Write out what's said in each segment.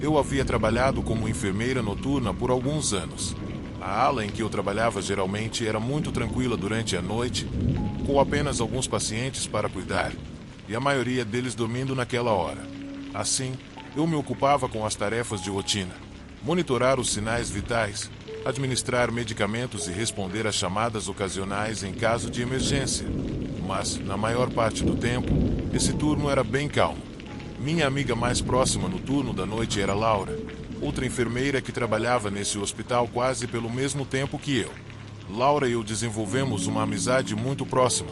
Eu havia trabalhado como enfermeira noturna por alguns anos. A ala em que eu trabalhava geralmente era muito tranquila durante a noite, com apenas alguns pacientes para cuidar, e a maioria deles dormindo naquela hora. Assim, eu me ocupava com as tarefas de rotina: monitorar os sinais vitais, administrar medicamentos e responder às chamadas ocasionais em caso de emergência. Mas, na maior parte do tempo, esse turno era bem calmo. Minha amiga mais próxima no turno da noite era Laura, outra enfermeira que trabalhava nesse hospital quase pelo mesmo tempo que eu. Laura e eu desenvolvemos uma amizade muito próxima,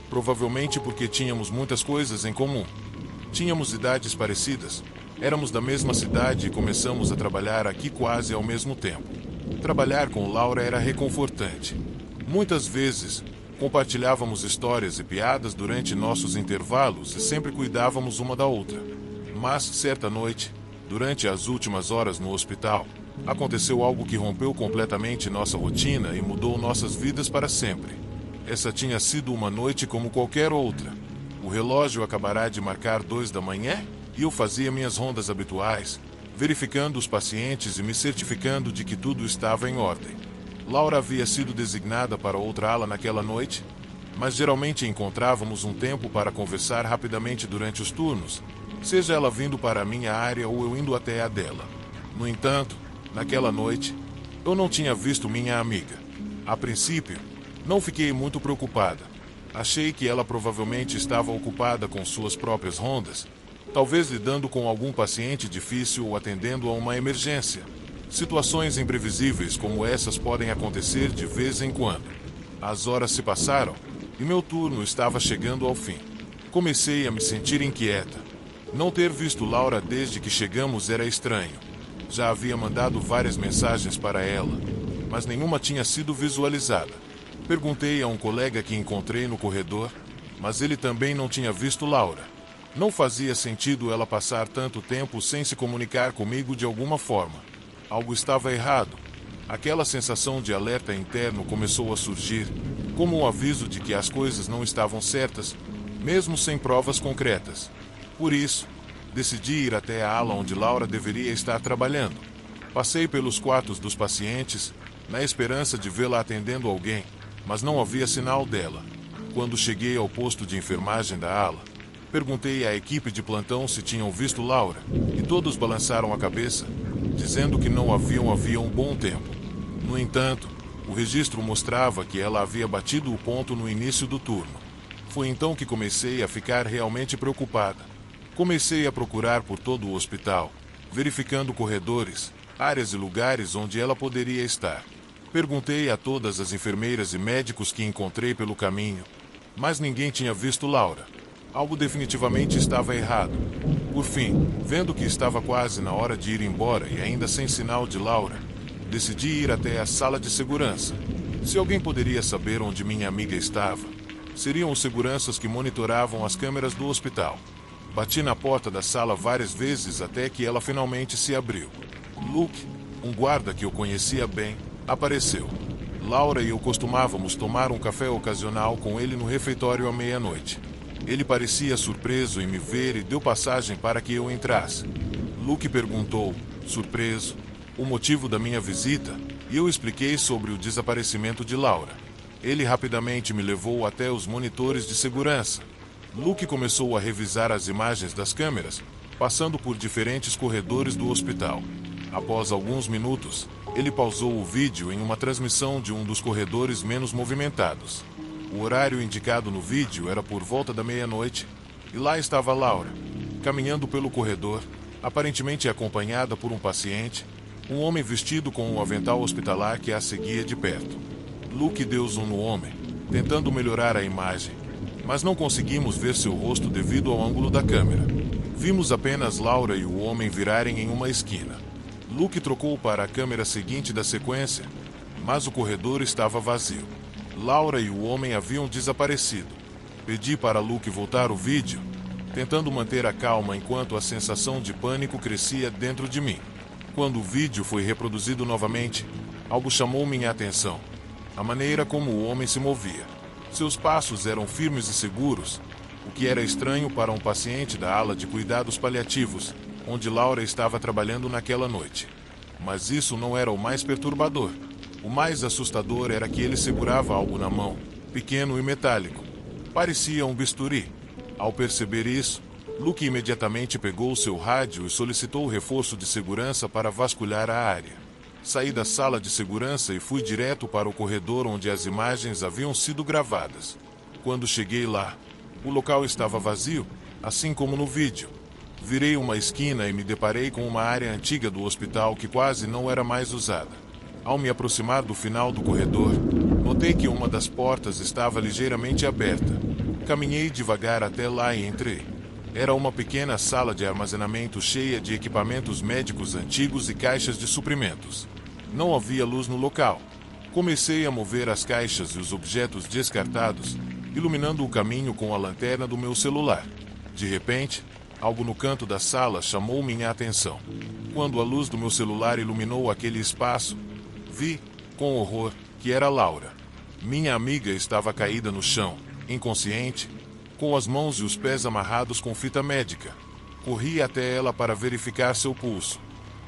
provavelmente porque tínhamos muitas coisas em comum. Tínhamos idades parecidas, éramos da mesma cidade e começamos a trabalhar aqui quase ao mesmo tempo. Trabalhar com Laura era reconfortante. Muitas vezes, compartilhávamos histórias e piadas durante nossos intervalos e sempre cuidávamos uma da outra. Mas, certa noite, durante as últimas horas no hospital, aconteceu algo que rompeu completamente nossa rotina e mudou nossas vidas para sempre. Essa tinha sido uma noite como qualquer outra. O relógio acabará de marcar 2 da manhã e eu fazia minhas rondas habituais, verificando os pacientes e me certificando de que tudo estava em ordem. Laura havia sido designada para outra ala naquela noite, mas geralmente encontrávamos um tempo para conversar rapidamente durante os turnos, seja ela vindo para a minha área ou eu indo até a dela. No entanto, naquela noite, eu não tinha visto minha amiga. A princípio, não fiquei muito preocupada. Achei que ela provavelmente estava ocupada com suas próprias rondas, talvez lidando com algum paciente difícil ou atendendo a uma emergência. Situações imprevisíveis como essas podem acontecer de vez em quando. As horas se passaram e meu turno estava chegando ao fim. Comecei a me sentir inquieta. Não ter visto Laura desde que chegamos era estranho. Já havia mandado várias mensagens para ela, mas nenhuma tinha sido visualizada. Perguntei a um colega que encontrei no corredor, mas ele também não tinha visto Laura. Não fazia sentido ela passar tanto tempo sem se comunicar comigo de alguma forma. Algo estava errado. Aquela sensação de alerta interno começou a surgir, como um aviso de que as coisas não estavam certas, mesmo sem provas concretas. Por isso, decidi ir até a ala onde Laura deveria estar trabalhando. Passei pelos quartos dos pacientes, na esperança de vê-la atendendo alguém, mas não havia sinal dela. Quando cheguei ao posto de enfermagem da ala, perguntei à equipe de plantão se tinham visto Laura, e todos balançaram a cabeça, dizendo que não havia um bom tempo. No entanto, o registro mostrava que ela havia batido o ponto no início do turno. Foi então que comecei a ficar realmente preocupada. Comecei a procurar por todo o hospital, verificando corredores, áreas e lugares onde ela poderia estar. Perguntei a todas as enfermeiras e médicos que encontrei pelo caminho, mas ninguém tinha visto Laura. Algo definitivamente estava errado. Por fim, vendo que estava quase na hora de ir embora e ainda sem sinal de Laura, decidi ir até a sala de segurança. Se alguém poderia saber onde minha amiga estava, seriam os seguranças que monitoravam as câmeras do hospital. Bati na porta da sala várias vezes até que ela finalmente se abriu. Luke, um guarda que eu conhecia bem, apareceu. Laura e eu costumávamos tomar um café ocasional com ele no refeitório à meia-noite. Ele parecia surpreso em me ver e deu passagem para que eu entrasse. Luke perguntou, surpreso, o motivo da minha visita, e eu expliquei sobre o desaparecimento de Laura. Ele rapidamente me levou até os monitores de segurança. Luke começou a revisar as imagens das câmeras, passando por diferentes corredores do hospital. Após alguns minutos, ele pausou o vídeo em uma transmissão de um dos corredores menos movimentados. O horário indicado no vídeo era por volta da meia-noite, e lá estava Laura, caminhando pelo corredor, aparentemente acompanhada por um paciente, um homem vestido com um avental hospitalar que a seguia de perto. Luke deu zoom no homem, tentando melhorar a imagem, mas não conseguimos ver seu rosto devido ao ângulo da câmera. Vimos apenas Laura e o homem virarem em uma esquina. Luke trocou para a câmera seguinte da sequência, mas o corredor estava vazio. Laura e o homem haviam desaparecido. Pedi para Luke voltar o vídeo, tentando manter a calma enquanto a sensação de pânico crescia dentro de mim. Quando o vídeo foi reproduzido novamente, algo chamou minha atenção. A maneira como o homem se movia. Seus passos eram firmes e seguros, o que era estranho para um paciente da ala de cuidados paliativos, onde Laura estava trabalhando naquela noite. Mas isso não era o mais perturbador. O mais assustador era que ele segurava algo na mão, pequeno e metálico. Parecia um bisturi. Ao perceber isso, Luke imediatamente pegou seu rádio e solicitou reforço de segurança para vasculhar a área. Saí da sala de segurança e fui direto para o corredor onde as imagens haviam sido gravadas. Quando cheguei lá, o local estava vazio, assim como no vídeo. Virei uma esquina e me deparei com uma área antiga do hospital que quase não era mais usada. Ao me aproximar do final do corredor, notei que uma das portas estava ligeiramente aberta. Caminhei devagar até lá e entrei. Era uma pequena sala de armazenamento cheia de equipamentos médicos antigos e caixas de suprimentos. Não havia luz no local. Comecei a mover as caixas e os objetos descartados, iluminando o caminho com a lanterna do meu celular. De repente, algo no canto da sala chamou minha atenção. Quando a luz do meu celular iluminou aquele espaço, vi, com horror, que era Laura. Minha amiga estava caída no chão, inconsciente, com as mãos e os pés amarrados com fita médica. Corri até ela para verificar seu pulso.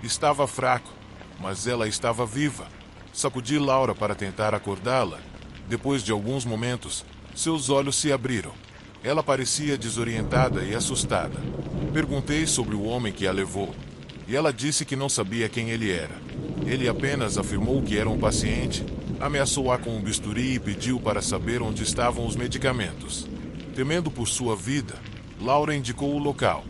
Estava fraco, mas ela estava viva. Sacudi Laura para tentar acordá-la. Depois de alguns momentos, seus olhos se abriram. Ela parecia desorientada e assustada. Perguntei sobre o homem que a levou, e ela disse que não sabia quem ele era. Ele apenas afirmou que era um paciente, ameaçou-a com um bisturi e pediu para saber onde estavam os medicamentos. Temendo por sua vida, Laura indicou o local.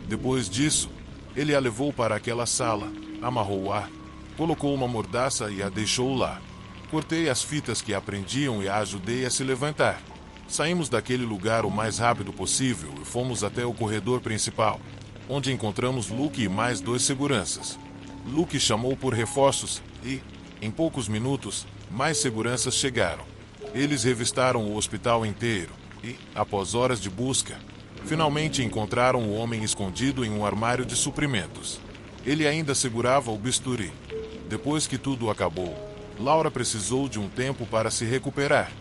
Depois disso, ele a levou para aquela sala, amarrou-a, colocou uma mordaça e a deixou lá. Cortei as fitas que a prendiam e a ajudei a se levantar. Saímos daquele lugar o mais rápido possível e fomos até o corredor principal, onde encontramos Luke e mais 2 seguranças. Luke chamou por reforços e, em poucos minutos, mais seguranças chegaram. Eles revistaram o hospital inteiro e, após horas de busca, finalmente encontraram o homem escondido em um armário de suprimentos. Ele ainda segurava o bisturi. Depois que tudo acabou, Laura precisou de um tempo para se recuperar.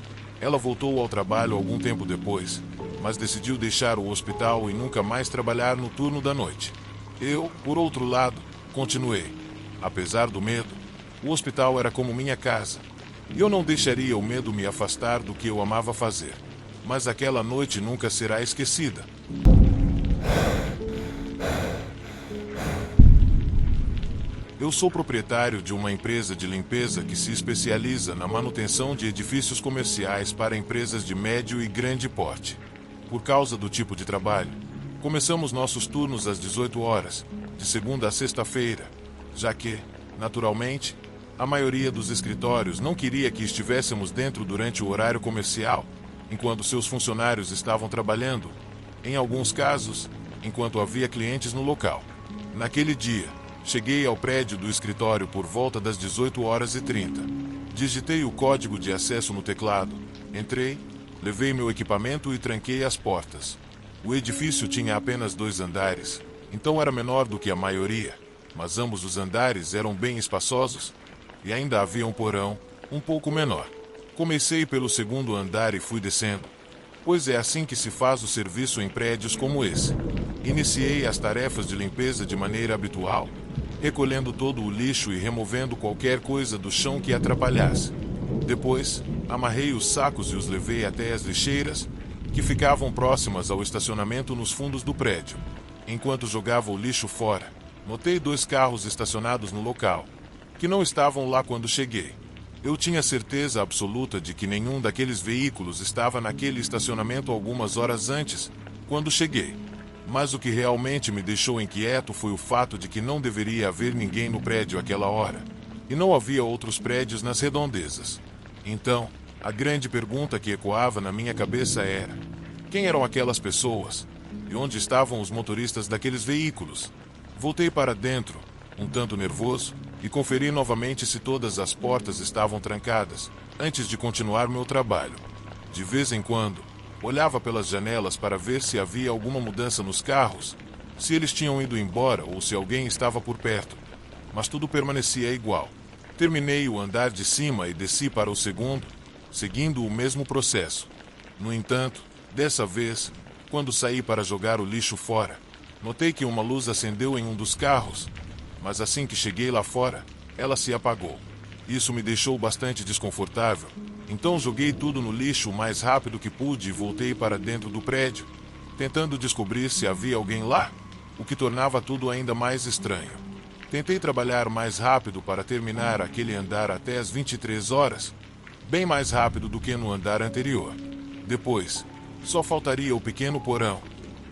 Ela voltou ao trabalho algum tempo depois, mas decidiu deixar o hospital e nunca mais trabalhar no turno da noite. Eu, por outro lado, continuei. Apesar do medo, o hospital era como minha casa. E eu não deixaria o medo me afastar do que eu amava fazer. Mas aquela noite nunca será esquecida. Eu sou proprietário de uma empresa de limpeza que se especializa na manutenção de edifícios comerciais para empresas de médio e grande porte. Por causa do tipo de trabalho, começamos nossos turnos às 18 horas, de segunda a sexta-feira, já que, naturalmente, a maioria dos escritórios não queria que estivéssemos dentro durante o horário comercial, enquanto seus funcionários estavam trabalhando, em alguns casos, enquanto havia clientes no local. Naquele dia, cheguei ao prédio do escritório por volta das 18h30. Digitei o código de acesso no teclado, entrei, levei meu equipamento e tranquei as portas. O edifício tinha apenas 2 andares, então era menor do que a maioria, mas ambos os andares eram bem espaçosos, e ainda havia um porão, um pouco menor. Comecei pelo 2º andar e fui descendo, pois é assim que se faz o serviço em prédios como esse. Iniciei as tarefas de limpeza de maneira habitual, recolhendo todo o lixo e removendo qualquer coisa do chão que atrapalhasse. Depois, amarrei os sacos e os levei até as lixeiras, que ficavam próximas ao estacionamento nos fundos do prédio. Enquanto jogava o lixo fora, notei 2 carros estacionados no local, que não estavam lá quando cheguei. Eu tinha certeza absoluta de que nenhum daqueles veículos estava naquele estacionamento algumas horas antes, quando cheguei. Mas o que realmente me deixou inquieto foi o fato de que não deveria haver ninguém no prédio àquela hora, e não havia outros prédios nas redondezas. Então, a grande pergunta que ecoava na minha cabeça era: quem eram aquelas pessoas? E onde estavam os motoristas daqueles veículos? Voltei para dentro, um tanto nervoso, e conferi novamente se todas as portas estavam trancadas, antes de continuar meu trabalho. De vez em quando, olhava pelas janelas para ver se havia alguma mudança nos carros, se eles tinham ido embora ou se alguém estava por perto. Mas tudo permanecia igual. Terminei o andar de cima e desci para o 2º, seguindo o mesmo processo. No entanto, dessa vez, quando saí para jogar o lixo fora, Notei que uma luz acendeu em um dos carros, mas assim que cheguei lá fora, ela se apagou. Isso me deixou bastante desconfortável, então joguei tudo no lixo o mais rápido que pude e voltei para dentro do prédio, tentando descobrir se havia alguém lá, o que tornava tudo ainda mais estranho. Tentei trabalhar mais rápido para terminar aquele andar até as 23 horas, bem mais rápido do que no andar anterior. Depois, só faltaria o pequeno porão,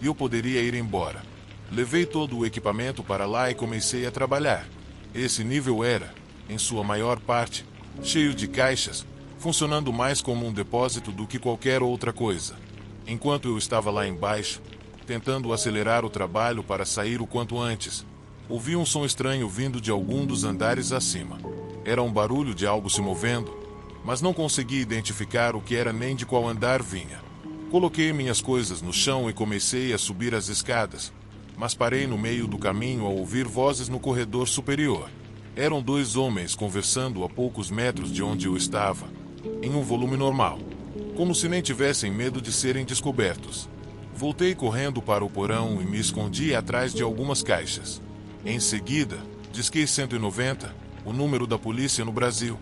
e eu poderia ir embora. Levei todo o equipamento para lá e comecei a trabalhar. Esse nível era, em sua maior parte, cheio de caixas, funcionando mais como um depósito do que qualquer outra coisa. Enquanto eu estava lá embaixo, tentando acelerar o trabalho para sair o quanto antes, ouvi um som estranho vindo de algum dos andares acima. Era um barulho de algo se movendo, mas não consegui identificar o que era nem de qual andar vinha. Coloquei minhas coisas no chão e comecei a subir as escadas, mas parei no meio do caminho ao ouvir vozes no corredor superior. Eram dois homens conversando a poucos metros de onde eu estava, em um volume normal, como se nem tivessem medo de serem descobertos. Voltei correndo para o porão e me escondi atrás de algumas caixas. Em seguida, disquei 190, o número da polícia no Brasil.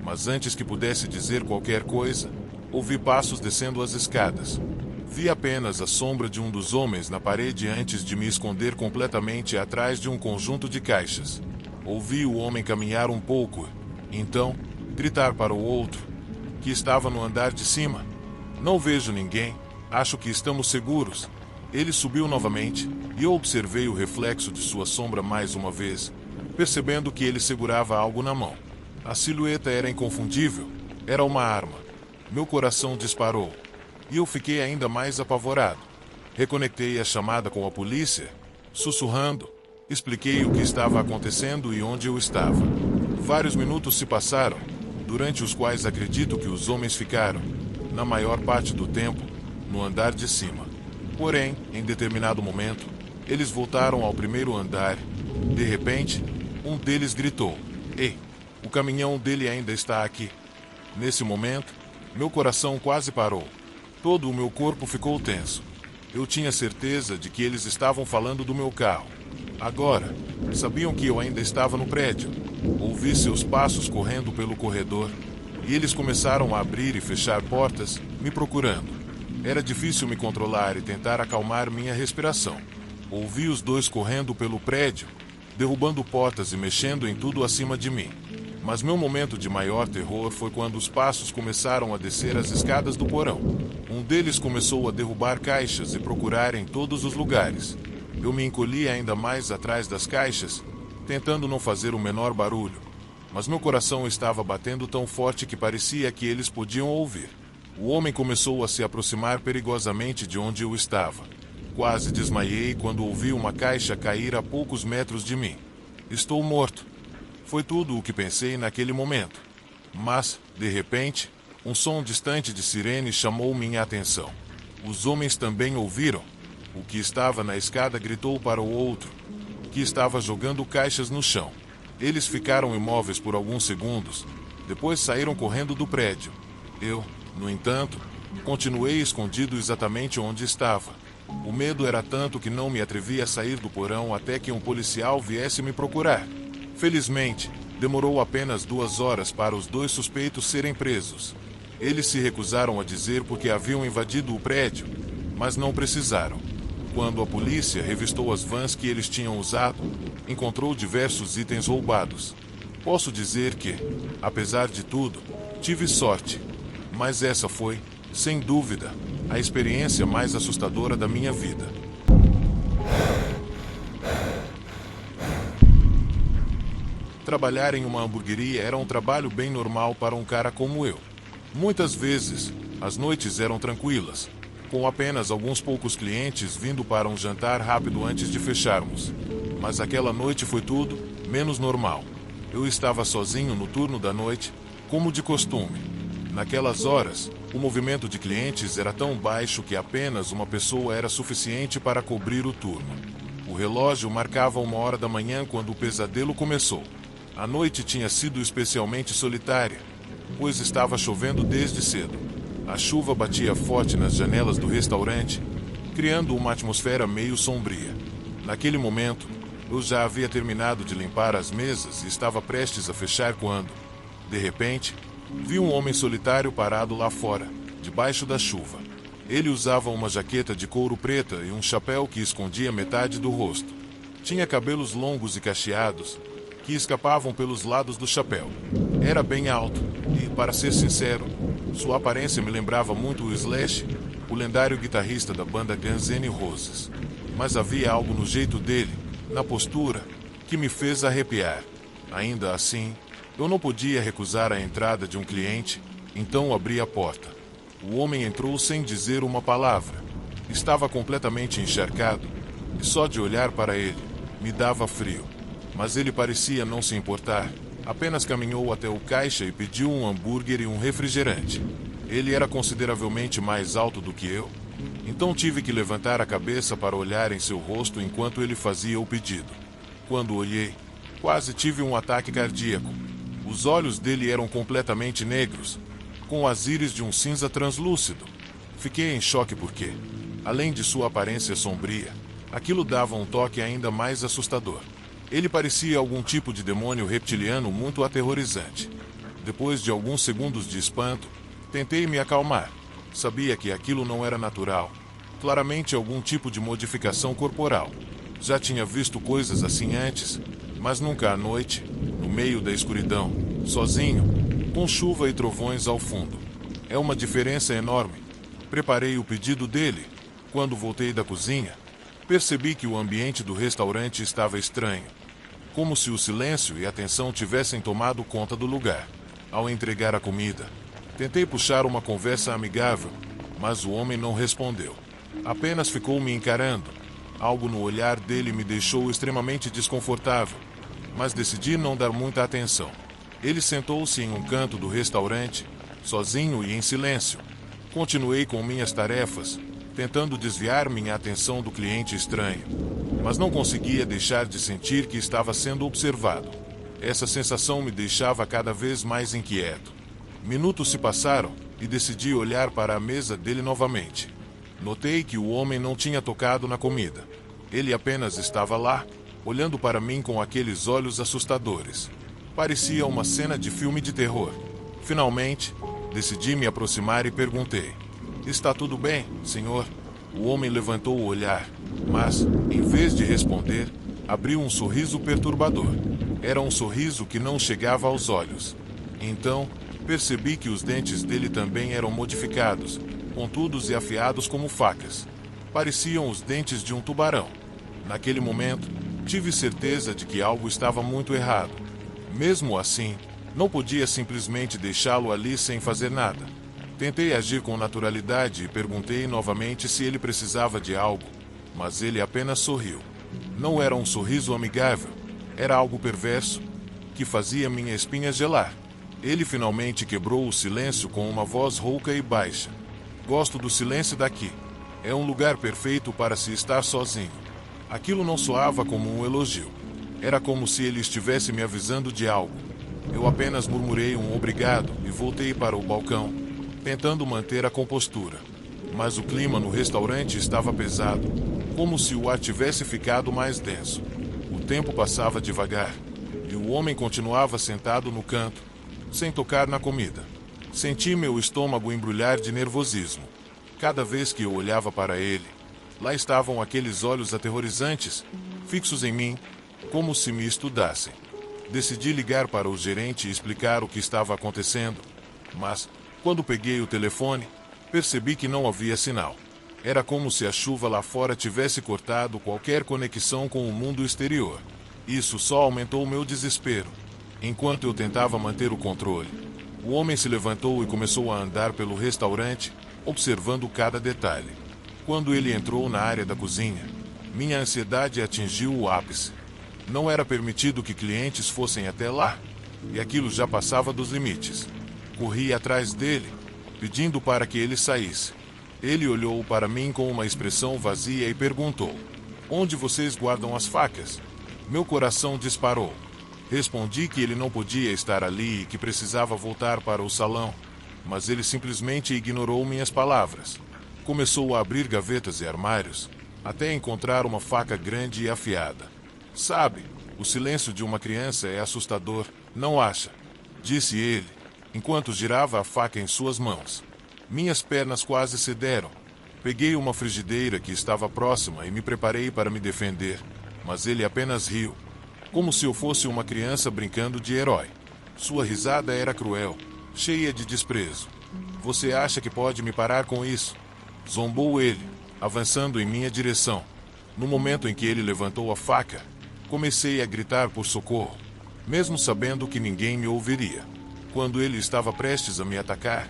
Mas antes que pudesse dizer qualquer coisa, ouvi passos descendo as escadas. Vi apenas a sombra de um dos homens na parede antes de me esconder completamente atrás de um conjunto de caixas. Ouvi o homem caminhar um pouco, então, gritar para o outro, que estava no andar de cima: "Não vejo ninguém, acho que estamos seguros." Ele subiu novamente, e eu observei o reflexo de sua sombra mais uma vez, percebendo que ele segurava algo na mão. A silhueta era inconfundível, era uma arma. Meu coração disparou, e eu fiquei ainda mais apavorado. Reconectei a chamada com a polícia, sussurrando, expliquei o que estava acontecendo e onde eu estava. Vários minutos se passaram, durante os quais acredito que os homens ficaram, na maior parte do tempo, no andar de cima. Porém, em determinado momento, eles voltaram ao primeiro andar. De repente, um deles gritou: "Ei, o caminhão dele ainda está aqui." Nesse momento, meu coração quase parou. Todo o meu corpo ficou tenso. Eu tinha certeza de que eles estavam falando do meu carro. Agora, sabiam que eu ainda estava no prédio. Ouvi seus passos correndo pelo corredor, e eles começaram a abrir e fechar portas, me procurando. Era difícil me controlar e tentar acalmar minha respiração. Ouvi os dois correndo pelo prédio, derrubando portas e mexendo em tudo acima de mim. Mas meu momento de maior terror foi quando os passos começaram a descer as escadas do porão. Um deles começou a derrubar caixas e procurar em todos os lugares. Eu me encolhi ainda mais atrás das caixas, tentando não fazer o menor barulho. Mas meu coração estava batendo tão forte que parecia que eles podiam ouvir. O homem começou a se aproximar perigosamente de onde eu estava. Quase desmaiei quando ouvi uma caixa cair a poucos metros de mim. Estou morto. Foi tudo o que pensei naquele momento. Mas, de repente, um som distante de sirene chamou minha atenção. Os homens também ouviram. O que estava na escada gritou para o outro, que estava jogando caixas no chão. Eles ficaram imóveis por alguns segundos, depois saíram correndo do prédio. Eu, no entanto, continuei escondido exatamente onde estava. O medo era tanto que não me atrevi a sair do porão até que um policial viesse me procurar. Felizmente, demorou apenas 2 horas para os dois suspeitos serem presos. Eles se recusaram a dizer porque haviam invadido o prédio, mas não precisaram. Quando a polícia revistou as vans que eles tinham usado, encontrou diversos itens roubados. Posso dizer que, apesar de tudo, tive sorte. Mas essa foi, sem dúvida, a experiência mais assustadora da minha vida. Trabalhar em uma hamburgueria era um trabalho bem normal para um cara como eu. Muitas vezes, as noites eram tranquilas, com apenas alguns poucos clientes vindo para um jantar rápido antes de fecharmos. Mas aquela noite foi tudo menos normal. Eu estava sozinho no turno da noite, como de costume. Naquelas horas, o movimento de clientes era tão baixo que apenas uma pessoa era suficiente para cobrir o turno. O relógio marcava 1h da manhã quando o pesadelo começou. A noite tinha sido especialmente solitária, pois estava chovendo desde cedo. A chuva batia forte nas janelas do restaurante, criando uma atmosfera meio sombria. Naquele momento, eu já havia terminado de limpar as mesas e estava prestes a fechar quando, de repente, vi um homem solitário parado lá fora, debaixo da chuva. Ele usava uma jaqueta de couro preta e um chapéu que escondia metade do rosto. Tinha cabelos longos e cacheados, que escapavam pelos lados do chapéu. Era bem alto e, para ser sincero, sua aparência me lembrava muito o Slash, o lendário guitarrista da banda Guns N' Roses. Mas havia algo no jeito dele, na postura, que me fez arrepiar. Ainda assim, eu não podia recusar a entrada de um cliente, então abri a porta. O homem entrou sem dizer uma palavra. Estava completamente encharcado, e só de olhar para ele, me dava frio. Mas ele parecia não se importar. Apenas caminhou até o caixa e pediu um hambúrguer e um refrigerante. Ele era consideravelmente mais alto do que eu, então tive que levantar a cabeça para olhar em seu rosto enquanto ele fazia o pedido. Quando olhei, quase tive um ataque cardíaco. Os olhos dele eram completamente negros, com as íris de um cinza translúcido. Fiquei em choque porque, além de sua aparência sombria, aquilo dava um toque ainda mais assustador. Ele parecia algum tipo de demônio reptiliano muito aterrorizante. Depois de alguns segundos de espanto, tentei me acalmar. Sabia que aquilo não era natural. Claramente algum tipo de modificação corporal. Já tinha visto coisas assim antes, mas nunca à noite, no meio da escuridão, sozinho, com chuva e trovões ao fundo. É uma diferença enorme. Preparei o pedido dele. Quando voltei da cozinha, percebi que o ambiente do restaurante estava estranho. Como se o silêncio e a tensão tivessem tomado conta do lugar. Ao entregar a comida, tentei puxar uma conversa amigável, mas o homem não respondeu. Apenas ficou me encarando. Algo no olhar dele me deixou extremamente desconfortável, mas decidi não dar muita atenção. Ele sentou-se em um canto do restaurante, sozinho e em silêncio. Continuei com minhas tarefas, tentando desviar minha atenção do cliente estranho, mas não conseguia deixar de sentir que estava sendo observado. Essa sensação me deixava cada vez mais inquieto. Minutos se passaram e decidi olhar para a mesa dele novamente. Notei que o homem não tinha tocado na comida. Ele apenas estava lá, olhando para mim com aqueles olhos assustadores. Parecia uma cena de filme de terror. Finalmente, decidi me aproximar e perguntei: "Está tudo bem, senhor?" O homem levantou o olhar, mas, em vez de responder, abriu um sorriso perturbador. Era um sorriso que não chegava aos olhos. Então, percebi que os dentes dele também eram modificados, pontudos e afiados como facas. Pareciam os dentes de um tubarão. Naquele momento, tive certeza de que algo estava muito errado. Mesmo assim, não podia simplesmente deixá-lo ali sem fazer nada. Tentei agir com naturalidade e perguntei novamente se ele precisava de algo, mas ele apenas sorriu. Não era um sorriso amigável, era algo perverso, que fazia minha espinha gelar. Ele finalmente quebrou o silêncio com uma voz rouca e baixa. "Gosto do silêncio daqui. É um lugar perfeito para se estar sozinho." Aquilo não soava como um elogio. Era como se ele estivesse me avisando de algo. Eu apenas murmurei um obrigado e voltei para o balcão, tentando manter a compostura. Mas o clima no restaurante estava pesado, como se o ar tivesse ficado mais denso. O tempo passava devagar, e o homem continuava sentado no canto, sem tocar na comida. Senti meu estômago embrulhar de nervosismo. Cada vez que eu olhava para ele, lá estavam aqueles olhos aterrorizantes, fixos em mim, como se me estudassem. Decidi ligar para o gerente e explicar o que estava acontecendo, mas, quando peguei o telefone, percebi que não havia sinal. Era como se a chuva lá fora tivesse cortado qualquer conexão com o mundo exterior. Isso só aumentou meu desespero. Enquanto eu tentava manter o controle, o homem se levantou e começou a andar pelo restaurante, observando cada detalhe. Quando ele entrou na área da cozinha, minha ansiedade atingiu o ápice. Não era permitido que clientes fossem até lá, e aquilo já passava dos limites. Corri atrás dele, pedindo para que ele saísse. Ele olhou para mim com uma expressão vazia e perguntou: "Onde vocês guardam as facas?" Meu coração disparou. Respondi que ele não podia estar ali e que precisava voltar para o salão, mas ele simplesmente ignorou minhas palavras. Começou a abrir gavetas e armários, até encontrar uma faca grande e afiada. Sabe, o silêncio de uma criança é assustador, não acha? Disse ele, enquanto girava a faca em suas mãos. Minhas pernas quase cederam. Peguei uma frigideira que estava próxima e me preparei para me defender, mas ele apenas riu, como se eu fosse uma criança brincando de herói. Sua risada era cruel, cheia de desprezo. Você acha que pode me parar com isso? Zombou ele, avançando em minha direção. No momento em que ele levantou a faca, comecei a gritar por socorro, mesmo sabendo que ninguém me ouviria. Quando ele estava prestes a me atacar,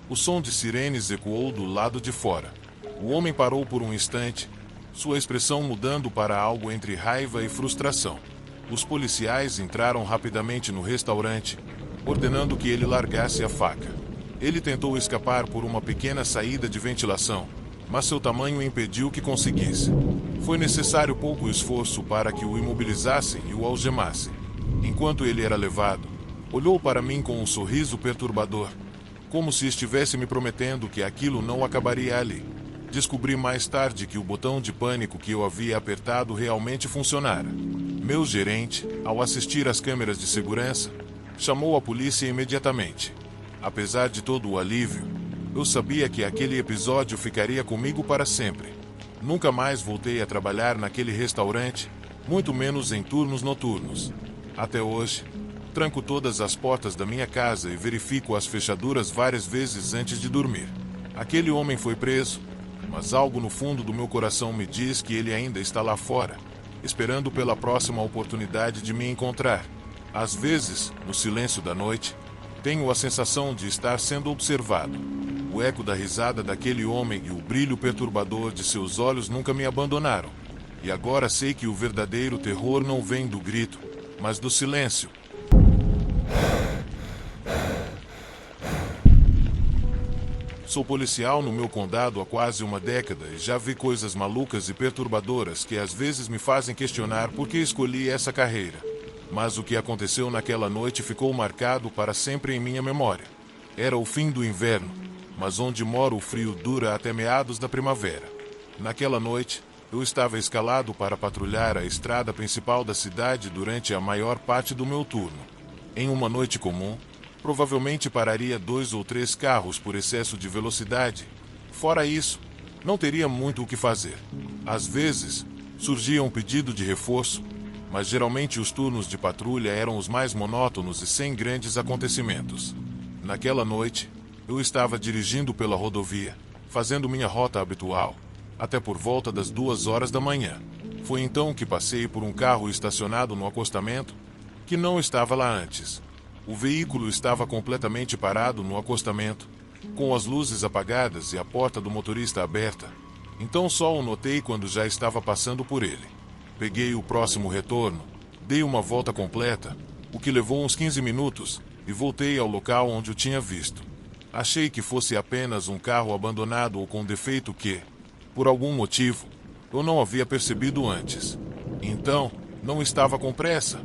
o som de sirenes ecoou do lado de fora. O homem parou por um instante, sua expressão mudando para algo entre raiva e frustração. Os policiais entraram rapidamente no restaurante, ordenando que ele largasse a faca. Ele tentou escapar por uma pequena saída de ventilação, mas seu tamanho impediu que conseguisse. Foi necessário pouco esforço para que o imobilizassem e o algemassem. Enquanto ele era levado, olhou para mim com um sorriso perturbador, como se estivesse me prometendo que aquilo não acabaria ali. Descobri mais tarde que o botão de pânico que eu havia apertado realmente funcionara. Meu gerente, ao assistir às câmeras de segurança, chamou a polícia imediatamente. Apesar de todo o alívio, eu sabia que aquele episódio ficaria comigo para sempre. Nunca mais voltei a trabalhar naquele restaurante, muito menos em turnos noturnos. Até hoje, tranco todas as portas da minha casa e verifico as fechaduras várias vezes antes de dormir. Aquele homem foi preso, mas algo no fundo do meu coração me diz que ele ainda está lá fora, esperando pela próxima oportunidade de me encontrar. Às vezes, no silêncio da noite, tenho a sensação de estar sendo observado. O eco da risada daquele homem e o brilho perturbador de seus olhos nunca me abandonaram. E agora sei que o verdadeiro terror não vem do grito, mas do silêncio. Sou policial no meu condado há quase uma década e já vi coisas malucas e perturbadoras que às vezes me fazem questionar por que escolhi essa carreira. Mas o que aconteceu naquela noite ficou marcado para sempre em minha memória. Era o fim do inverno, mas onde moro o frio dura até meados da primavera. Naquela noite, eu estava escalado para patrulhar a estrada principal da cidade durante a maior parte do meu turno. Em uma noite comum, provavelmente pararia 2 ou 3 carros por excesso de velocidade. Fora isso, não teria muito o que fazer. Às vezes, surgia um pedido de reforço, mas geralmente os turnos de patrulha eram os mais monótonos e sem grandes acontecimentos. Naquela noite, eu estava dirigindo pela rodovia, fazendo minha rota habitual, até por volta das 2 horas da manhã. Foi então que passei por um carro estacionado no acostamento, que não estava lá antes. O veículo estava completamente parado no acostamento, com as luzes apagadas e a porta do motorista aberta. Então só o notei quando já estava passando por ele. Peguei o próximo retorno, dei uma volta completa, o que levou uns 15 minutos, e voltei ao local onde o tinha visto. Achei que fosse apenas um carro abandonado ou com defeito que, por algum motivo, eu não havia percebido antes. Então, não estava com pressa.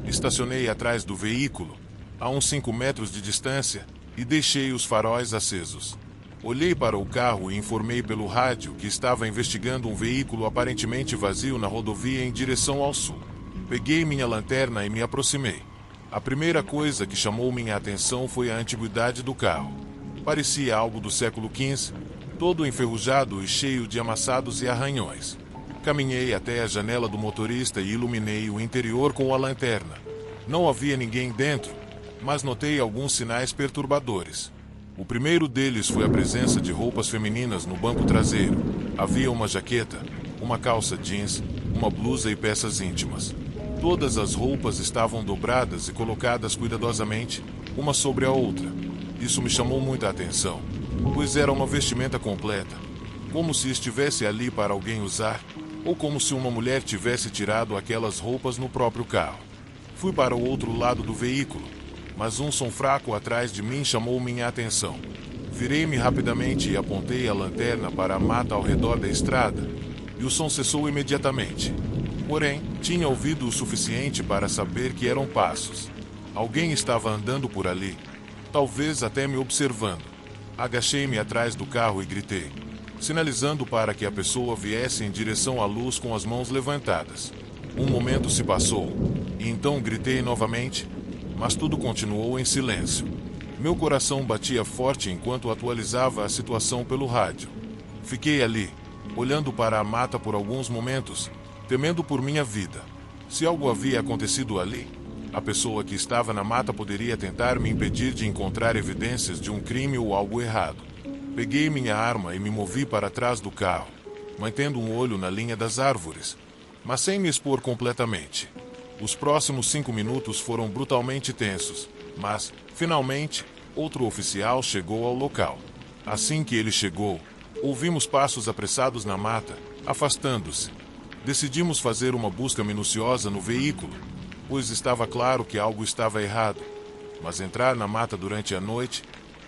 Estacionei atrás do veículo, a uns 5 metros de distância, e deixei os faróis acesos. Olhei para o carro e informei pelo rádio que estava investigando um veículo aparentemente vazio na rodovia em direção ao sul. Peguei minha lanterna e me aproximei. A primeira coisa que chamou minha atenção foi a antiguidade do carro. Parecia algo do século XV, todo enferrujado e cheio de amassados e arranhões. Caminhei até a janela do motorista e iluminei o interior com a lanterna. Não havia ninguém dentro, mas notei alguns sinais perturbadores. O primeiro deles foi a presença de roupas femininas no banco traseiro. Havia uma jaqueta, uma calça jeans, uma blusa e peças íntimas. Todas as roupas estavam dobradas e colocadas cuidadosamente, uma sobre a outra. Isso me chamou muita atenção, pois era uma vestimenta completa, como se estivesse ali para alguém usar, ou como se uma mulher tivesse tirado aquelas roupas no próprio carro. Fui para o outro lado do veículo, mas um som fraco atrás de mim chamou minha atenção. Virei-me rapidamente e apontei a lanterna para a mata ao redor da estrada, e o som cessou imediatamente. Porém, tinha ouvido o suficiente para saber que eram passos. Alguém estava andando por ali, talvez até me observando. Agachei-me atrás do carro e gritei: sinalizando para que a pessoa viesse em direção à luz com as mãos levantadas. Um momento se passou, e então gritei novamente, mas tudo continuou em silêncio. Meu coração batia forte enquanto atualizava a situação pelo rádio. Fiquei ali, olhando para a mata por alguns momentos, temendo por minha vida. Se algo havia acontecido ali, a pessoa que estava na mata poderia tentar me impedir de encontrar evidências de um crime ou algo errado. Peguei minha arma e me movi para trás do carro, mantendo um olho na linha das árvores, mas sem me expor completamente. Os próximos 5 minutos foram brutalmente tensos, mas, finalmente, outro oficial chegou ao local. Assim que ele chegou, ouvimos passos apressados na mata, afastando-se. Decidimos fazer uma busca minuciosa no veículo, pois estava claro que algo estava errado. Mas entrar na mata durante a noite,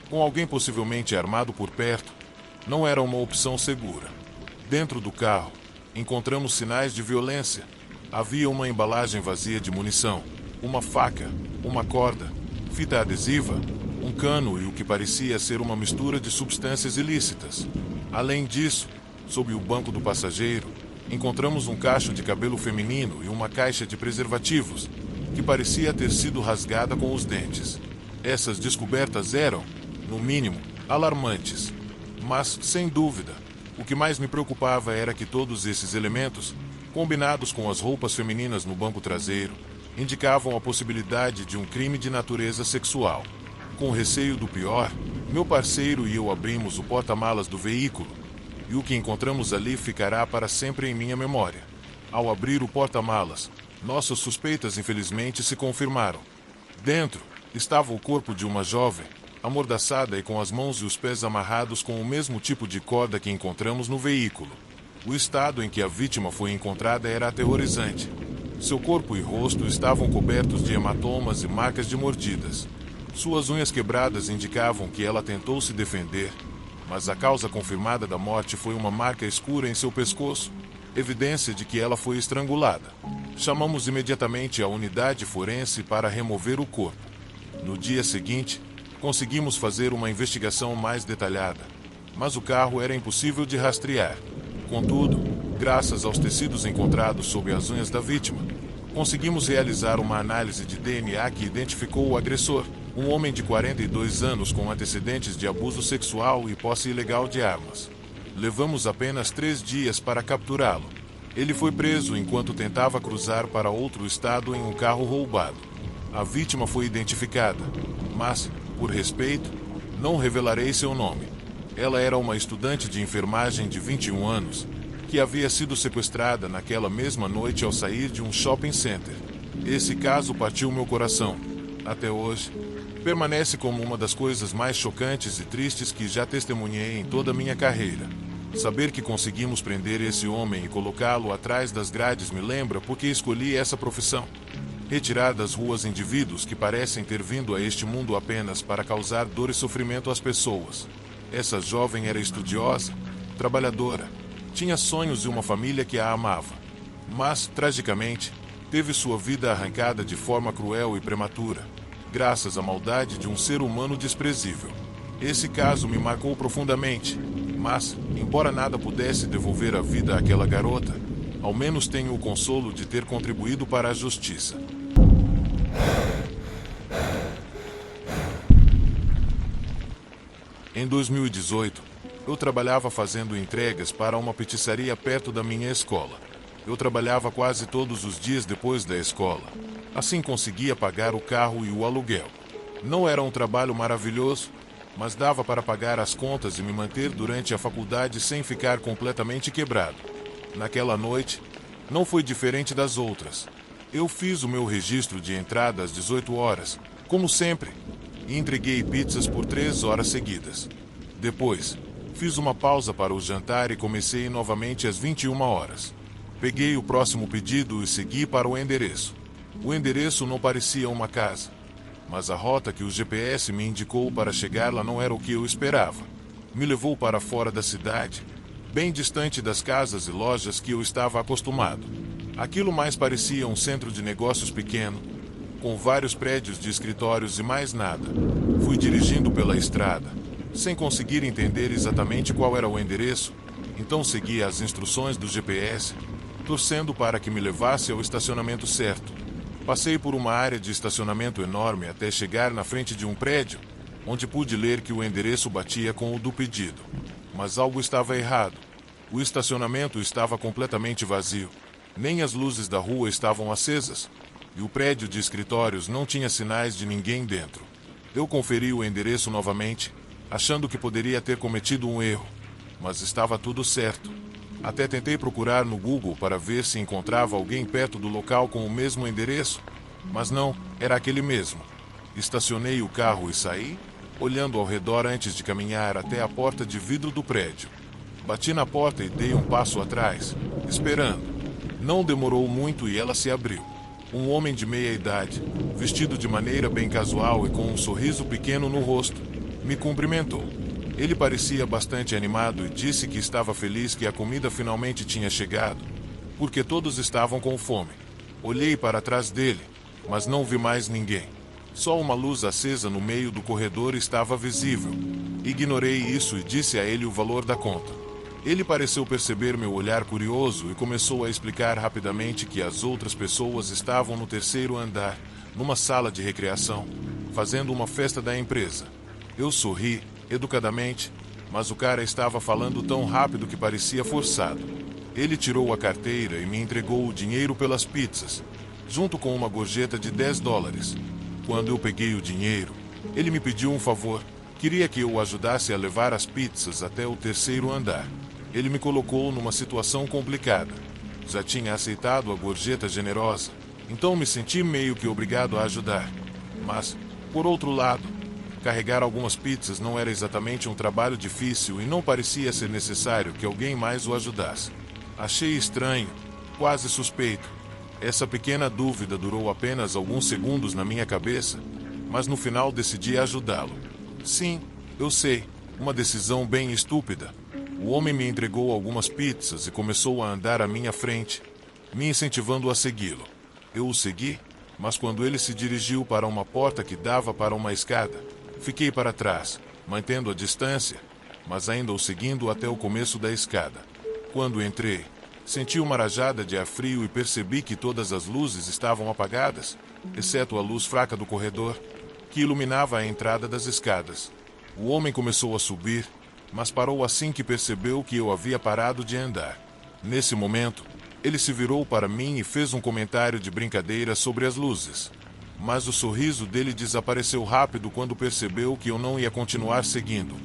com alguém possivelmente armado por perto, não era uma opção segura. Dentro do carro, encontramos sinais de violência. Havia uma embalagem vazia de munição, uma faca, uma corda, fita adesiva, um cano e o que parecia ser uma mistura de substâncias ilícitas. Além disso, sob o banco do passageiro, encontramos um cacho de cabelo feminino e uma caixa de preservativos, que parecia ter sido rasgada com os dentes. Essas descobertas eram, no mínimo, alarmantes. Mas, sem dúvida, o que mais me preocupava era que todos esses elementos, combinados com as roupas femininas no banco traseiro, indicavam a possibilidade de um crime de natureza sexual. Com receio do pior, meu parceiro e eu abrimos o porta-malas do veículo, e o que encontramos ali ficará para sempre em minha memória. Ao abrir o porta-malas, nossas suspeitas infelizmente se confirmaram. Dentro estava o corpo de uma jovem, amordaçada e com as mãos e os pés amarrados com o mesmo tipo de corda que encontramos no veículo. O estado em que a vítima foi encontrada era aterrorizante. Seu corpo e rosto estavam cobertos de hematomas e marcas de mordidas. Suas unhas quebradas indicavam que ela tentou se defender, mas a causa confirmada da morte foi uma marca escura em seu pescoço, evidência de que ela foi estrangulada. Chamamos imediatamente a unidade forense para remover o corpo. No dia seguinte, conseguimos fazer uma investigação mais detalhada, mas o carro era impossível de rastrear. Contudo, graças aos tecidos encontrados sob as unhas da vítima, conseguimos realizar uma análise de DNA que identificou o agressor, um homem de 42 anos com antecedentes de abuso sexual e posse ilegal de armas. Levamos apenas 3 dias para capturá-lo. Ele foi preso enquanto tentava cruzar para outro estado em um carro roubado. A vítima foi identificada, mas, por respeito, não revelarei seu nome. Ela era uma estudante de enfermagem de 21 anos, que havia sido sequestrada naquela mesma noite ao sair de um shopping center. Esse caso partiu meu coração. Até hoje, permanece como uma das coisas mais chocantes e tristes que já testemunhei em toda a minha carreira. Saber que conseguimos prender esse homem e colocá-lo atrás das grades me lembra porque escolhi essa profissão. Retirar das ruas indivíduos que parecem ter vindo a este mundo apenas para causar dor e sofrimento às pessoas. Essa jovem era estudiosa, trabalhadora, tinha sonhos e uma família que a amava. Mas, tragicamente, teve sua vida arrancada de forma cruel e prematura, graças à maldade de um ser humano desprezível. Esse caso me marcou profundamente, mas, embora nada pudesse devolver a vida àquela garota, ao menos tenho o consolo de ter contribuído para a justiça. Em 2018, eu trabalhava fazendo entregas para uma petiscaria perto da minha escola. Eu trabalhava quase todos os dias depois da escola. Assim conseguia pagar o carro e o aluguel. Não era um trabalho maravilhoso, mas dava para pagar as contas e me manter durante a faculdade sem ficar completamente quebrado. Naquela noite, não foi diferente das outras. Eu fiz o meu registro de entrada às 18 horas, como sempre, e entreguei pizzas por 3 horas seguidas. Depois, fiz uma pausa para o jantar e comecei novamente às 21 horas. Peguei o próximo pedido e segui para o endereço. O endereço não parecia uma casa, mas a rota que o GPS me indicou para chegar lá não era o que eu esperava. Me levou para fora da cidade, bem distante das casas e lojas que eu estava acostumado. Aquilo mais parecia um centro de negócios pequeno, com vários prédios de escritórios e mais nada. Fui dirigindo pela estrada, sem conseguir entender exatamente qual era o endereço, Então segui as instruções do GPS, torcendo para que me levasse ao estacionamento certo. Passei por uma área de estacionamento enorme até chegar na frente de um prédio, onde pude ler que o endereço batia com o do pedido. Mas algo estava errado. O estacionamento estava completamente vazio. Nem as luzes da rua estavam acesas, e o prédio de escritórios não tinha sinais de ninguém dentro. Eu conferi o endereço novamente, achando que poderia ter cometido um erro, mas estava tudo certo. Até tentei procurar no Google para ver se encontrava alguém perto do local com o mesmo endereço, mas não, era aquele mesmo. Estacionei o carro e saí, olhando ao redor antes de caminhar até a porta de vidro do prédio. Bati na porta e dei um passo atrás, esperando. Não demorou muito e ela se abriu. Um homem de meia idade, vestido de maneira bem casual e com um sorriso pequeno no rosto, me cumprimentou. Ele parecia bastante animado e disse que estava feliz que a comida finalmente tinha chegado, porque todos estavam com fome. Olhei para trás dele, mas não vi mais ninguém. Só uma luz acesa no meio do corredor estava visível. Ignorei isso e disse a ele o valor da conta. Ele pareceu perceber meu olhar curioso e começou a explicar rapidamente que as outras pessoas estavam no terceiro andar, numa sala de recreação, fazendo uma festa da empresa. Eu sorri, educadamente, mas o cara estava falando tão rápido que parecia forçado. Ele tirou a carteira e me entregou o dinheiro pelas pizzas, junto com uma gorjeta de $10. Quando eu peguei o dinheiro, ele me pediu um favor. Queria que eu o ajudasse a levar as pizzas até o terceiro andar. Ele me colocou numa situação complicada. Já tinha aceitado a gorjeta generosa, então me senti meio que obrigado a ajudar. Mas, por outro lado, carregar algumas pizzas não era exatamente um trabalho difícil e não parecia ser necessário que alguém mais o ajudasse. Achei estranho, quase suspeito. Essa pequena dúvida durou apenas alguns segundos na minha cabeça, mas no final decidi ajudá-lo. Sim, eu sei, uma decisão bem estúpida. O homem me entregou algumas pizzas e começou a andar à minha frente, me incentivando a segui-lo. Eu o segui, mas quando ele se dirigiu para uma porta que dava para uma escada, fiquei para trás, mantendo a distância, mas ainda o seguindo até o começo da escada. Quando entrei, senti uma rajada de ar frio e percebi que todas as luzes estavam apagadas, exceto a luz fraca do corredor, que iluminava a entrada das escadas. O homem começou a subir, mas parou assim que percebeu que eu havia parado de andar. Nesse momento, ele se virou para mim e fez um comentário de brincadeira sobre as luzes. Mas o sorriso dele desapareceu rápido quando percebeu que eu não ia continuar seguindo.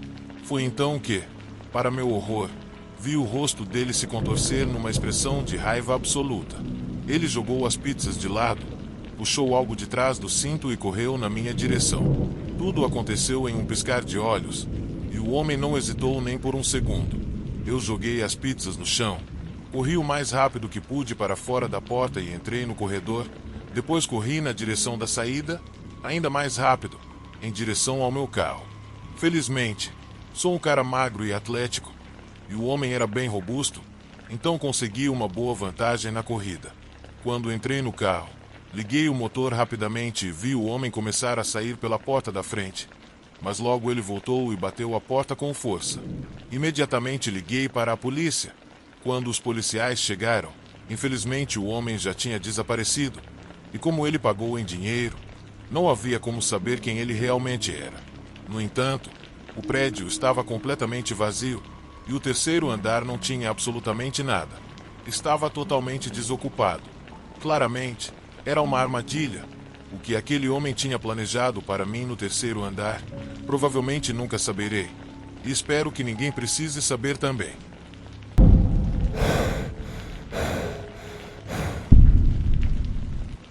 Foi então que, para meu horror, vi o rosto dele se contorcer numa expressão de raiva absoluta. Ele jogou as pizzas de lado, puxou algo de trás do cinto e correu na minha direção. Tudo aconteceu em um piscar de olhos, e o homem não hesitou nem por um segundo. Eu joguei as pizzas no chão, corri o mais rápido que pude para fora da porta e entrei no corredor. Depois corri na direção da saída, ainda mais rápido, em direção ao meu carro. Felizmente, sou um cara magro e atlético, e o homem era bem robusto, então consegui uma boa vantagem na corrida. Quando entrei no carro, liguei o motor rapidamente e vi o homem começar a sair pela porta da frente. Mas logo ele voltou e bateu a porta com força. Imediatamente liguei para a polícia. Quando os policiais chegaram, infelizmente o homem já tinha desaparecido. E como ele pagou em dinheiro, não havia como saber quem ele realmente era. No entanto, o prédio estava completamente vazio, e o terceiro andar não tinha absolutamente nada. Estava totalmente desocupado. Claramente, era uma armadilha. O que aquele homem tinha planejado para mim no terceiro andar, provavelmente nunca saberei. E espero que ninguém precise saber também.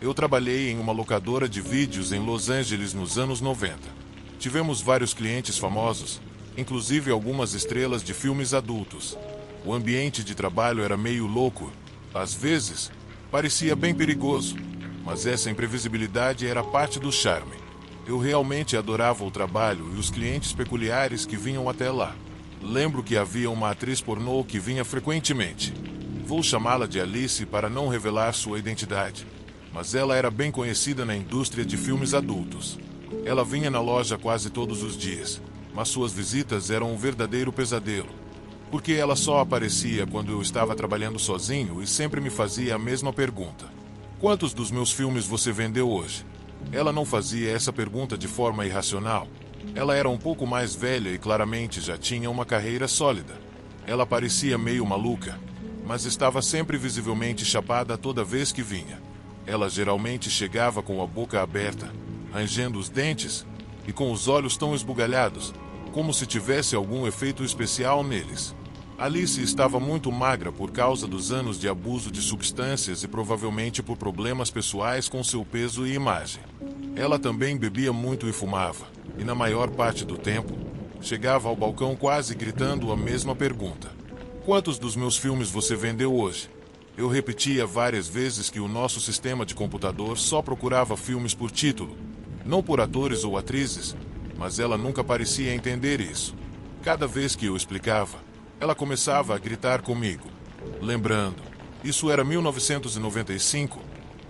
Eu trabalhei em uma locadora de vídeos em Los Angeles nos anos 90. Tivemos vários clientes famosos, inclusive algumas estrelas de filmes adultos. O ambiente de trabalho era meio louco. Às vezes, parecia bem perigoso, mas essa imprevisibilidade era parte do charme. Eu realmente adorava o trabalho e os clientes peculiares que vinham até lá. Lembro que havia uma atriz pornô que vinha frequentemente. Vou chamá-la de Alice para não revelar sua identidade, mas ela era bem conhecida na indústria de filmes adultos. Ela vinha na loja quase todos os dias, mas suas visitas eram um verdadeiro pesadelo. Porque ela só aparecia quando eu estava trabalhando sozinho e sempre me fazia a mesma pergunta: quantos dos meus filmes você vendeu hoje? Ela não fazia essa pergunta de forma irracional. Ela era um pouco mais velha e claramente já tinha uma carreira sólida. Ela parecia meio maluca, mas estava sempre visivelmente chapada toda vez que vinha. Ela geralmente chegava com a boca aberta, rangendo os dentes e com os olhos tão esbugalhados, como se tivesse algum efeito especial neles. Alice estava muito magra por causa dos anos de abuso de substâncias e provavelmente por problemas pessoais com seu peso e imagem. Ela também bebia muito e fumava, e na maior parte do tempo, chegava ao balcão quase gritando a mesma pergunta: quantos dos meus filmes você vendeu hoje? Eu repetia várias vezes que o nosso sistema de computador só procurava filmes por título, não por atores ou atrizes, mas ela nunca parecia entender isso. Cada vez que eu explicava, ela começava a gritar comigo. Lembrando, isso era 1995,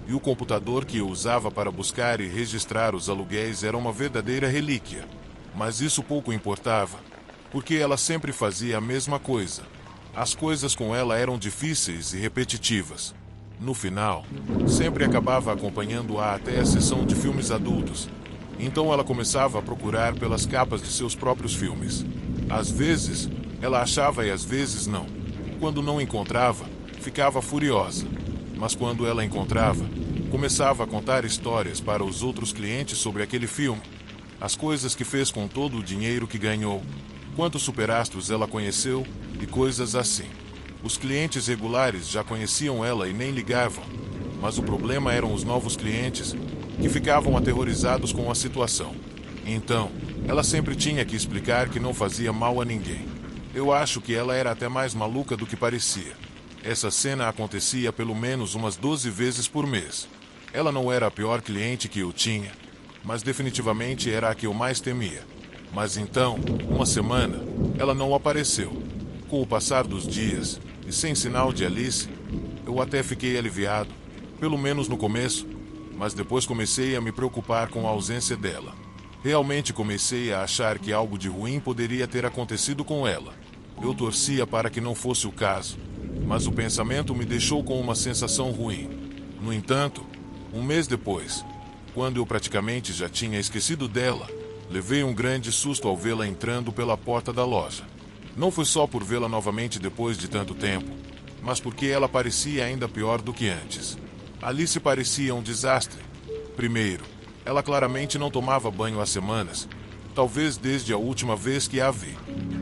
e o computador que eu usava para buscar e registrar os aluguéis era uma verdadeira relíquia. Mas isso pouco importava, porque ela sempre fazia a mesma coisa. As coisas com ela eram difíceis e repetitivas. No final, sempre acabava acompanhando-a até a sessão de filmes adultos. Então ela começava a procurar pelas capas de seus próprios filmes. Às vezes, ela achava e às vezes não. Quando não encontrava, ficava furiosa. Mas quando ela encontrava, começava a contar histórias para os outros clientes sobre aquele filme. As coisas que fez com todo o dinheiro que ganhou, quantos superastros ela conheceu e coisas assim. Os clientes regulares já conheciam ela e nem ligavam, mas o problema eram os novos clientes, que ficavam aterrorizados com a situação. Então, ela sempre tinha que explicar que não fazia mal a ninguém. Eu acho que ela era até mais maluca do que parecia. Essa cena acontecia pelo menos umas 12 vezes por mês. Ela não era a pior cliente que eu tinha, mas definitivamente era a que eu mais temia. Mas então, uma semana, ela não apareceu. Com o passar dos dias, e sem sinal de Alice, eu até fiquei aliviado, pelo menos no começo, mas depois comecei a me preocupar com a ausência dela. Realmente comecei a achar que algo de ruim poderia ter acontecido com ela. Eu torcia para que não fosse o caso, mas o pensamento me deixou com uma sensação ruim. No entanto, um mês depois, quando eu praticamente já tinha esquecido dela, levei um grande susto ao vê-la entrando pela porta da loja. Não foi só por vê-la novamente depois de tanto tempo, mas porque ela parecia ainda pior do que antes. Alice parecia um desastre. Primeiro, ela claramente não tomava banho há semanas, talvez desde a última vez que a vi.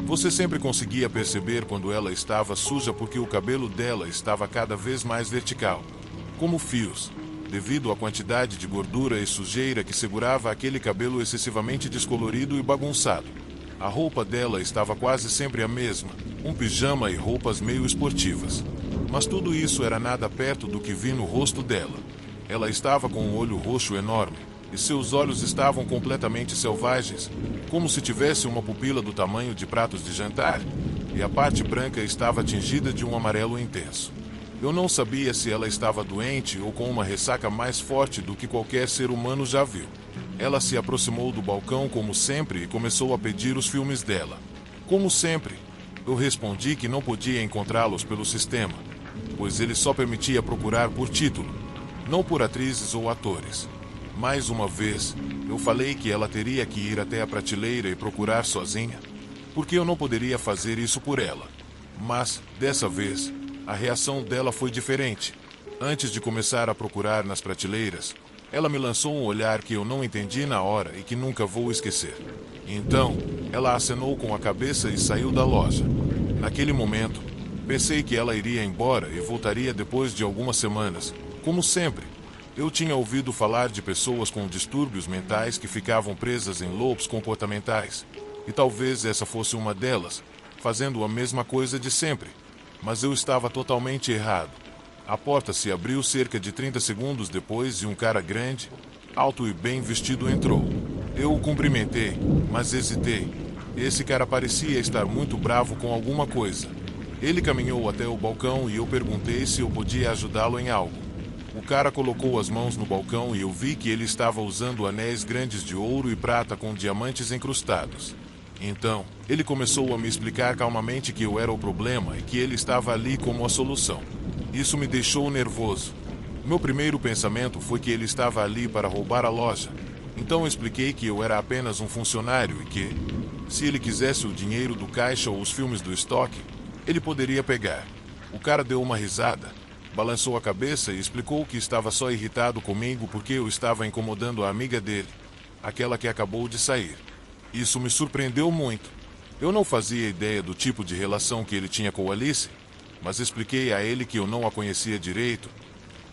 Você sempre conseguia perceber quando ela estava suja porque o cabelo dela estava cada vez mais vertical, como fios, devido à quantidade de gordura e sujeira que segurava aquele cabelo excessivamente descolorido e bagunçado. A roupa dela estava quase sempre a mesma, um pijama e roupas meio esportivas. Mas tudo isso era nada perto do que vi no rosto dela. Ela estava com um olho roxo enorme, e seus olhos estavam completamente selvagens, como se tivesse uma pupila do tamanho de pratos de jantar, e a parte branca estava tingida de um amarelo intenso. Eu não sabia se ela estava doente ou com uma ressaca mais forte do que qualquer ser humano já viu. Ela se aproximou do balcão como sempre e começou a pedir os filmes dela. Como sempre, eu respondi que não podia encontrá-los pelo sistema, pois ele só permitia procurar por título, não por atrizes ou atores. Mais uma vez, eu falei que ela teria que ir até a prateleira e procurar sozinha, porque eu não poderia fazer isso por ela. Mas, dessa vez, a reação dela foi diferente. Antes de começar a procurar nas prateleiras, ela me lançou um olhar que eu não entendi na hora e que nunca vou esquecer. Então, ela acenou com a cabeça e saiu da loja. Naquele momento, pensei que ela iria embora e voltaria depois de algumas semanas, como sempre. Eu tinha ouvido falar de pessoas com distúrbios mentais que ficavam presas em loopes comportamentais, e talvez essa fosse uma delas, fazendo a mesma coisa de sempre. Mas eu estava totalmente errado. A porta se abriu cerca de 30 segundos depois e um cara grande, alto e bem vestido entrou. Eu o cumprimentei, mas hesitei. Esse cara parecia estar muito bravo com alguma coisa. Ele caminhou até o balcão e eu perguntei se eu podia ajudá-lo em algo. O cara colocou as mãos no balcão e eu vi que ele estava usando anéis grandes de ouro e prata com diamantes incrustados. Então, ele começou a me explicar calmamente que eu era o problema e que ele estava ali como a solução. Isso me deixou nervoso. Meu primeiro pensamento foi que ele estava ali para roubar a loja. Então eu expliquei que eu era apenas um funcionário e que, se ele quisesse o dinheiro do caixa ou os filmes do estoque, ele poderia pegar. O cara deu uma risada, balançou a cabeça e explicou que estava só irritado comigo porque eu estava incomodando a amiga dele, aquela que acabou de sair. Isso me surpreendeu muito. Eu não fazia ideia do tipo de relação que ele tinha com Alice, mas expliquei a ele que eu não a conhecia direito,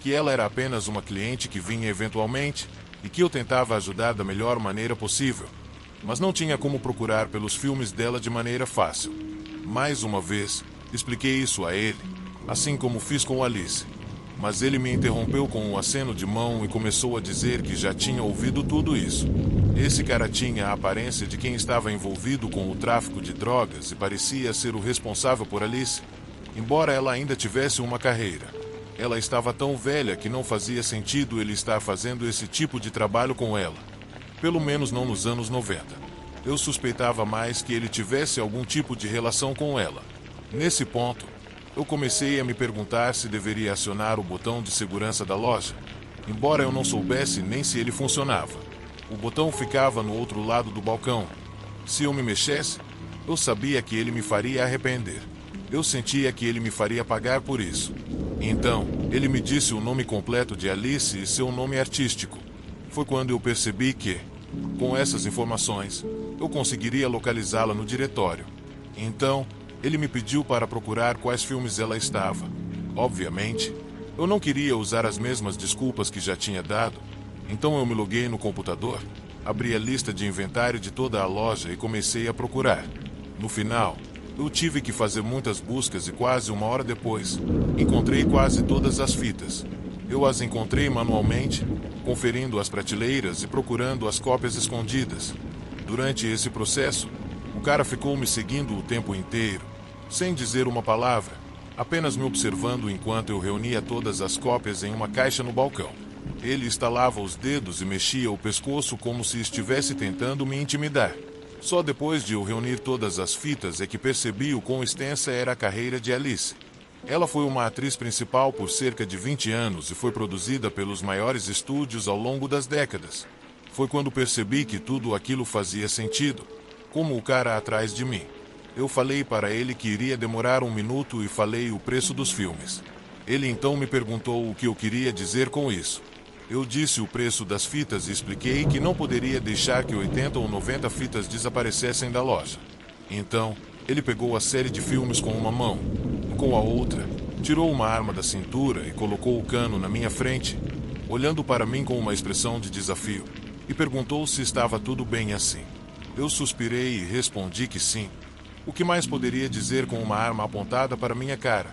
que ela era apenas uma cliente que vinha eventualmente e que eu tentava ajudar da melhor maneira possível, mas não tinha como procurar pelos filmes dela de maneira fácil. Mais uma vez, expliquei isso a ele, assim como fiz com Alice, mas ele me interrompeu com um aceno de mão e começou a dizer que já tinha ouvido tudo isso. Esse cara tinha a aparência de quem estava envolvido com o tráfico de drogas e parecia ser o responsável por Alice, embora ela ainda tivesse uma carreira. Ela estava tão velha que não fazia sentido ele estar fazendo esse tipo de trabalho com ela. Pelo menos não nos anos 90. Eu suspeitava mais que ele tivesse algum tipo de relação com ela. Nesse ponto, eu comecei a me perguntar se deveria acionar o botão de segurança da loja, embora eu não soubesse nem se ele funcionava. O botão ficava no outro lado do balcão. Se eu me mexesse, eu sabia que ele me faria arrepender. Eu sentia que ele me faria pagar por isso. Então, ele me disse o nome completo de Alice e seu nome artístico. Foi quando eu percebi que, com essas informações, eu conseguiria localizá-la no diretório. Então, ele me pediu para procurar quais filmes ela estava. Obviamente, eu não queria usar as mesmas desculpas que já tinha dado, então eu me loguei no computador, abri a lista de inventário de toda a loja e comecei a procurar. No final, eu tive que fazer muitas buscas e quase uma hora depois, encontrei quase todas as fitas. Eu as encontrei manualmente, conferindo as prateleiras e procurando as cópias escondidas. Durante esse processo, o cara ficou me seguindo o tempo inteiro, sem dizer uma palavra, apenas me observando enquanto eu reunia todas as cópias em uma caixa no balcão. Ele estalava os dedos e mexia o pescoço como se estivesse tentando me intimidar. Só depois de eu reunir todas as fitas é que percebi o quão extensa era a carreira de Alice. Ela foi uma atriz principal por cerca de 20 anos e foi produzida pelos maiores estúdios ao longo das décadas. Foi quando percebi que tudo aquilo fazia sentido, como o cara atrás de mim. Eu falei para ele que iria demorar 1 minuto e falei o preço dos filmes. Ele então me perguntou o que eu queria dizer com isso. Eu disse o preço das fitas e expliquei que não poderia deixar que 80 ou 90 fitas desaparecessem da loja. Então, ele pegou a série de filmes com uma mão, e com a outra, tirou uma arma da cintura e colocou o cano na minha frente, olhando para mim com uma expressão de desafio, e perguntou se estava tudo bem assim. Eu suspirei e respondi que sim. O que mais poderia dizer com uma arma apontada para minha cara?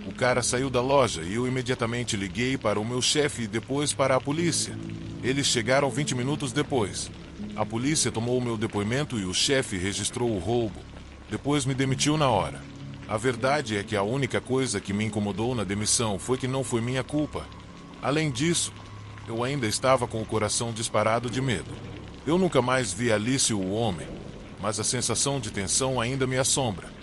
O cara saiu da loja e eu imediatamente liguei para o meu chefe e depois para a polícia. Eles chegaram 20 minutos depois. A polícia tomou o meu depoimento e o chefe registrou o roubo. Depois me demitiu na hora. A verdade é que a única coisa que me incomodou na demissão foi que não foi minha culpa. Além disso, eu ainda estava com o coração disparado de medo. Eu nunca mais vi Alice o homem, mas a sensação de tensão ainda me assombra.